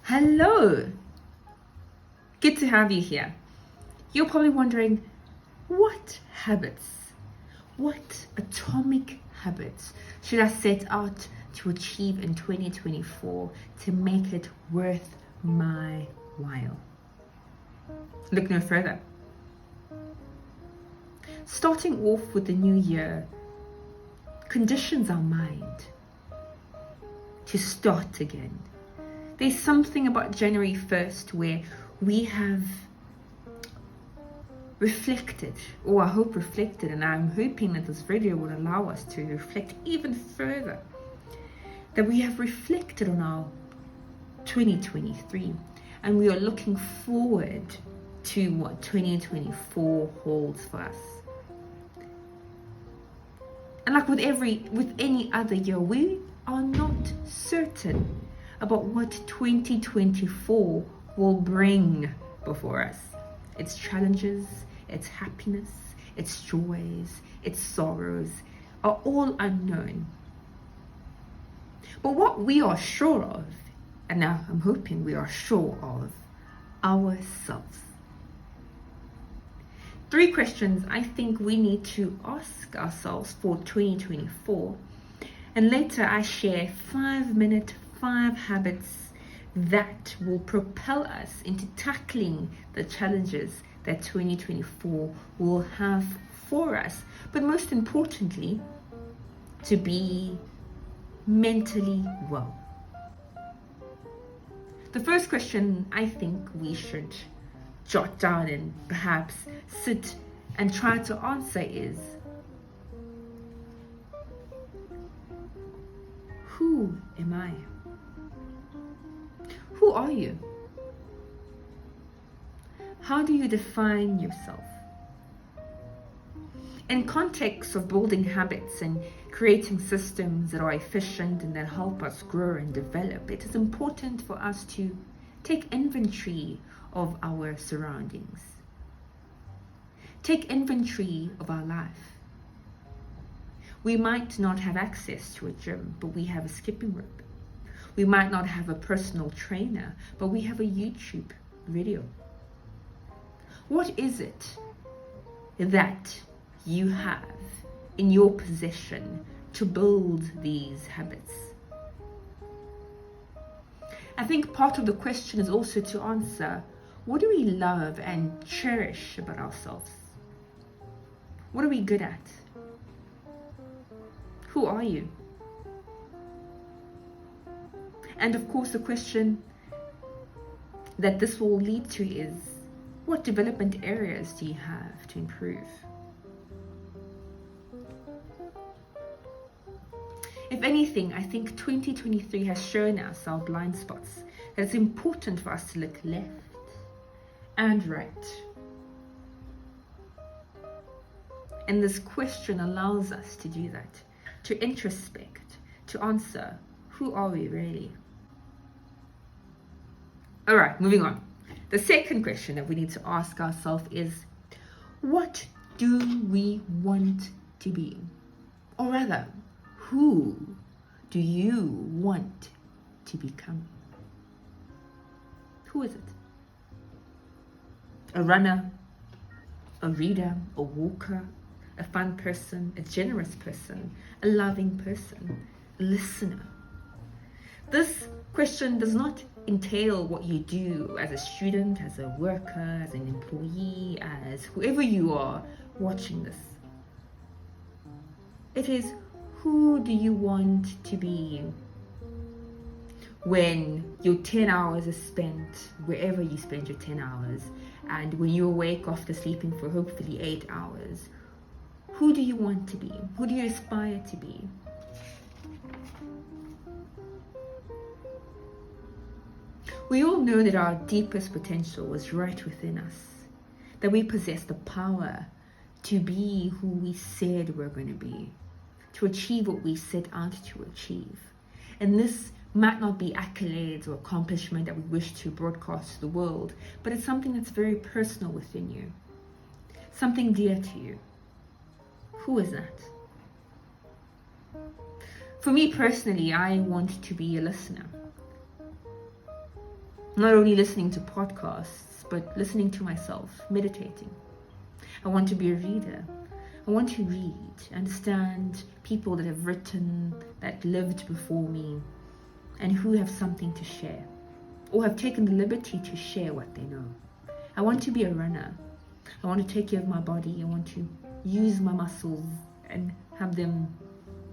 Hello! Good to have you here. You're probably wondering, what habits, what atomic habits should I set out to achieve in 2024 to make it worth my while? Look no further. Starting off with the new year conditions our mind to start again. There's something about January 1st where we have reflected, or I hope reflected, and I'm hoping that this video will allow us to reflect even further, that we have reflected on our 2023 and we are looking forward to what 2024 holds for us. And like with any other year, we are not certain about what 2024 will bring before us. Its challenges, its happiness, its joys, its sorrows are all unknown. But what we are sure of, and now I'm hoping we are sure of, ourselves. 3 questions I think we need to ask ourselves for 2024. And later I share 5 habits that will propel us into tackling the challenges that 2024 will have for us. But most importantly, to be mentally well. The first question I think we should jot down and perhaps sit and try to answer is, who am I? Who are you? How do you define yourself? In context of building habits and creating systems that are efficient and that help us grow and develop, it is important for us to take inventory of our surroundings. Take inventory of our life. We might not have access to a gym, but we have a skipping rope. We might not have a personal trainer, but we have a YouTube video. What is it that you have in your possession to build these habits? I think part of the question is also to answer, what do we love and cherish about ourselves? What are we good at? Who are you? And of course, the question that this will lead to is, what development areas do you have to improve? If anything, I think 2023 has shown us our blind spots, that it's important for us to look left and right. And this question allows us to do that, to introspect, to answer, who are we really? All right, moving on. The second question that we need to ask ourselves is, what do we want to be? Or rather, who do you want to become? Who is it? A runner, a reader, a walker, a fun person, a generous person, a loving person, a listener. This question does not entail what you do as a student, as a worker, as an employee, as whoever you are watching this. It is, who do you want to be when your 10 hours is spent wherever you spend your 10 hours, and when you awake after sleeping for hopefully 8 hours? Who do you want to be? Who do you aspire to be? We all know that our deepest potential is right within us, that we possess the power to be who we said we're going to be, to achieve what we set out to achieve. And this might not be accolades or accomplishment that we wish to broadcast to the world, but it's something that's very personal within you, something dear to you. Who is that? For me personally, I want to be a listener. Not only listening to podcasts, but listening to myself, meditating. I want to be a reader. I want to read, understand people that have written, that lived before me, and who have something to share, or have taken the liberty to share what they know. I want to be a runner. I want to take care of my body. I want to use my muscles and have them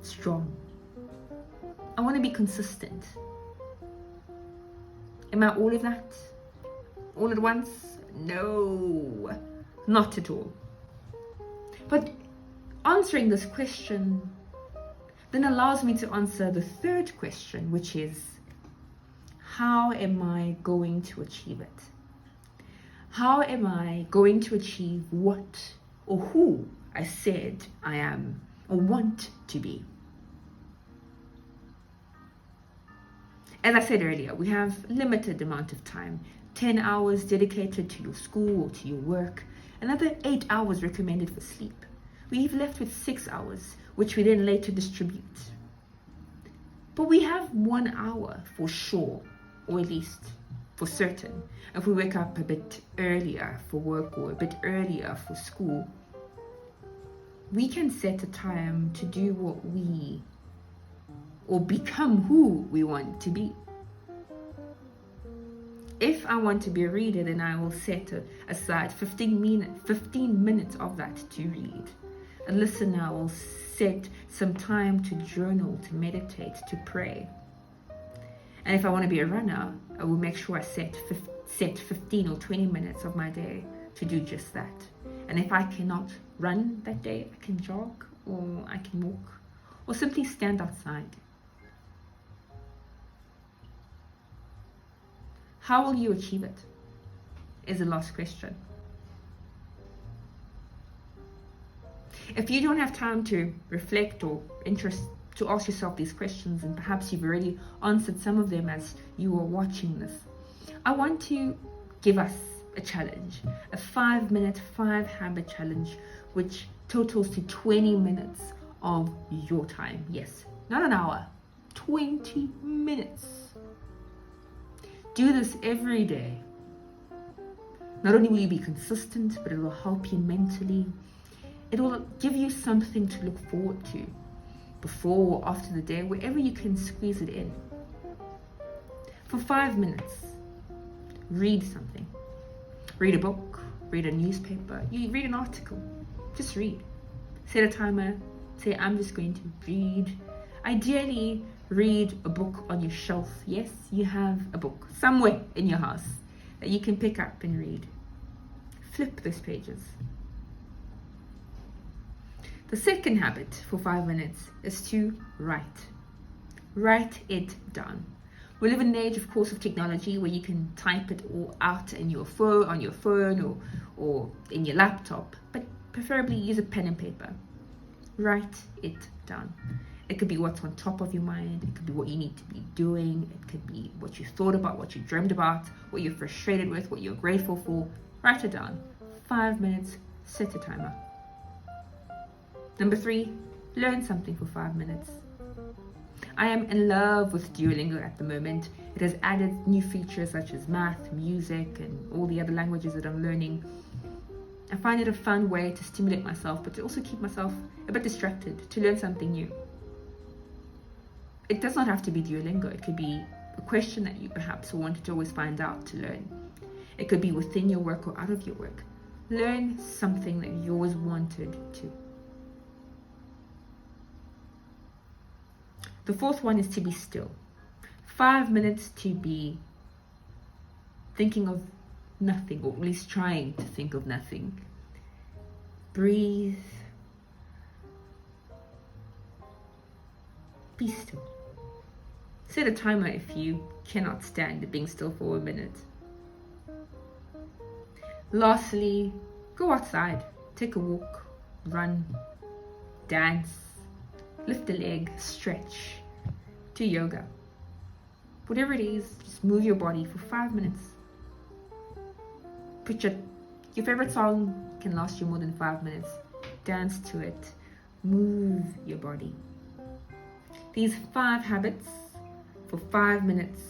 strong. I want to be consistent. Am I all of that? All at once? No, not at all. But answering this question then allows me to answer the third question, which is, how am I going to achieve it? How am I going to achieve what or who I said I am or want to be? As I said earlier, we have limited amount of time. 10 hours dedicated to your school or to your work. Another 8 hours recommended for sleep. We've left with 6 hours, which we then later distribute. But we have 1 hour for sure, or at least for certain. If we wake up a bit earlier for work or a bit earlier for school, we can set a time to do what we, or become who we want to be. If I want to be a reader, then I will set aside 15 minutes of that to read. A listener, I will set some time to journal, to meditate, to pray. And if I want to be a runner, I will make sure I set 15 or 20 minutes of my day to do just that. And if I cannot run that day, I can jog, or I can walk, or simply stand outside. How will you achieve it? Is the last question. If you don't have time to reflect or to ask yourself these questions, and perhaps you've already answered some of them as you are watching this, I want to give us a challenge, a 5-minute, 5-habit challenge, which totals to 20 minutes of your time. Yes, not an hour, 20 minutes. Do this every day. Not only will you be consistent, but it will help you mentally. It will give you something to look forward to before or after the day, wherever you can squeeze it in. For 5 minutes, read something. Read a book, read a newspaper, you read an article. Just read. Set a timer. Say, I'm just going to read. Ideally, read a book on your shelf. Yes, you have a book somewhere in your house that you can pick up and read. Flip those pages. The second habit for 5 minutes is to write. Write it down. We live in an age, of course, of technology where you can type it all out in your phone, on your phone or in your laptop, but preferably use a pen and paper. Write it down. It could be what's on top of your mind. It could be what you need to be doing. It could be what you thought about, what you dreamed about, what you're frustrated with, what you're grateful for. Write it down. 5 minutes, set a timer. Number 3, learn something for 5 minutes. I am in love with Duolingo at the moment. It has added new features such as math, music, and all the other languages that I'm learning. I find it a fun way to stimulate myself, but to also keep myself a bit distracted, to learn something new. It does not have to be Duolingo. It could be a question that you perhaps wanted to always find out to learn. It could be within your work or out of your work. Learn something that you always wanted to. The fourth one is to be still. 5 minutes to be thinking of nothing, or at least trying to think of nothing. Breathe. Be still. Set a timer if you cannot stand being still for a minute. Lastly, go outside, take a walk, run, dance, lift a leg, stretch, do yoga. Whatever it is, just move your body for 5 minutes. Put your favorite song can last you more than 5 minutes. Dance to it. Move your body. These 5 habits for 5 minutes,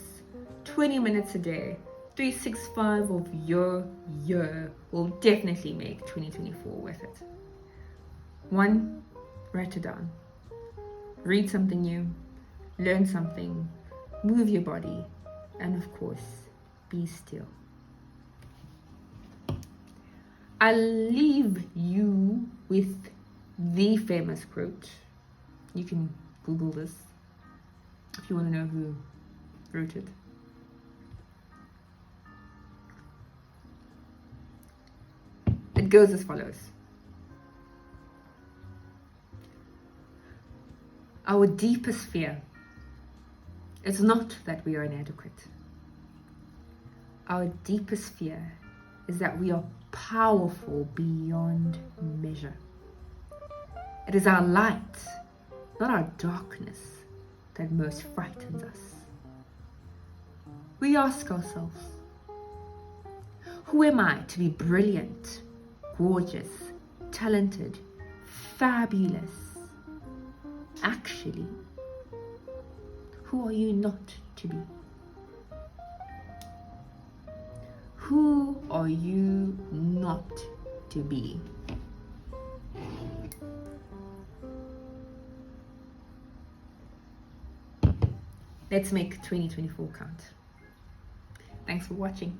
20 minutes a day, 365 of your year will definitely make 2024 worth it. 1, write it down. Read something new, learn something, move your body, and of course, be still. I'll leave you with the famous quote. You can Google this if you want to know who wrote it. It goes as follows. Our deepest fear is not that we are inadequate. Our deepest fear is that we are powerful beyond measure. It is our light, not our darkness, that most frightens us. We ask ourselves, who am I to be brilliant, gorgeous, talented, fabulous? Actually, who are you not to be? Who are you not to be? Let's make 2024 count. Thanks for watching.